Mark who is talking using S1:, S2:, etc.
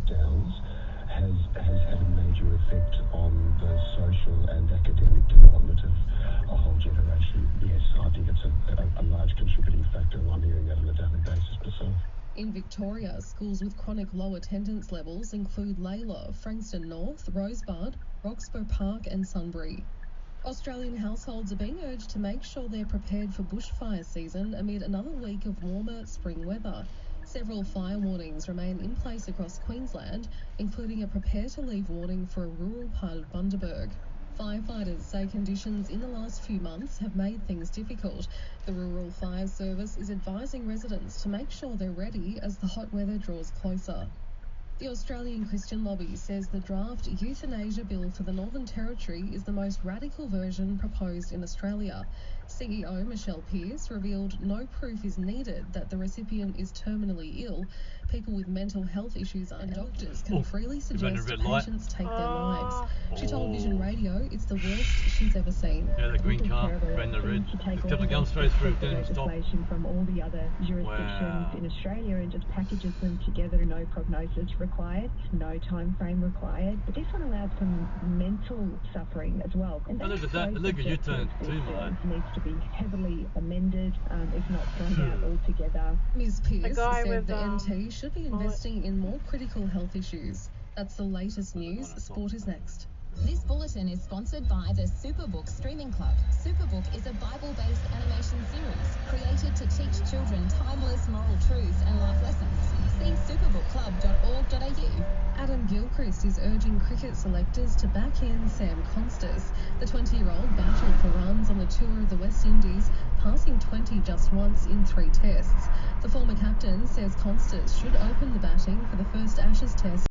S1: lockdowns has had a major effect on the social and academic development of a whole generation. Yes, I think it's a large contributing factor, and I'm hearing that on a daily basis myself.
S2: In Victoria, schools with chronic low attendance levels include Layla, Frankston North, Rosebud, Roxburgh Park and Sunbury. Australian households are being urged to make sure they're prepared for bushfire season amid another week of warmer spring weather. Several fire warnings remain in place across Queensland, including a prepare to leave warning for a rural part of Bundaberg. Firefighters say conditions in the last few months have made things difficult. The Rural Fire Service is advising residents to make sure they're ready as the hot weather draws closer. The Australian Christian Lobby says the draft euthanasia bill for the Northern Territory is the most radical version proposed in Australia. CEO Michelle Pearce revealed no proof is needed that the recipient is terminally ill. People with mental health issues and doctors can freely suggest patients take their lives. She told Vision Radio it's the worst she's ever seen.
S3: Yeah, the green car ran the red. Definitely going straight through, didn't stop.
S4: From all the other jurisdictions in Australia and just packages them together. No prognosis required, no time frame required. But this one allows some mental suffering as well. And
S3: look at that, look at U-turn too, mate.
S4: Needs to be heavily amended, if not thrown out altogether.
S2: Ms. Pearce said the NT should be investing in more critical health issues. That's the latest news. Sport is next.
S5: This bulletin is sponsored by the Superbook Streaming Club. Superbook is a Bible-based animation series created to teach children timeless moral truths and life lessons. See superbookclub.org.au.
S2: Adam Gilchrist is urging cricket selectors to backhand Sam Constas. The 20-year-old battled for runs on the tour of the West Indies, passing 20 just once in 3 tests. The former captain says Constas should open the batting for the first Ashes test.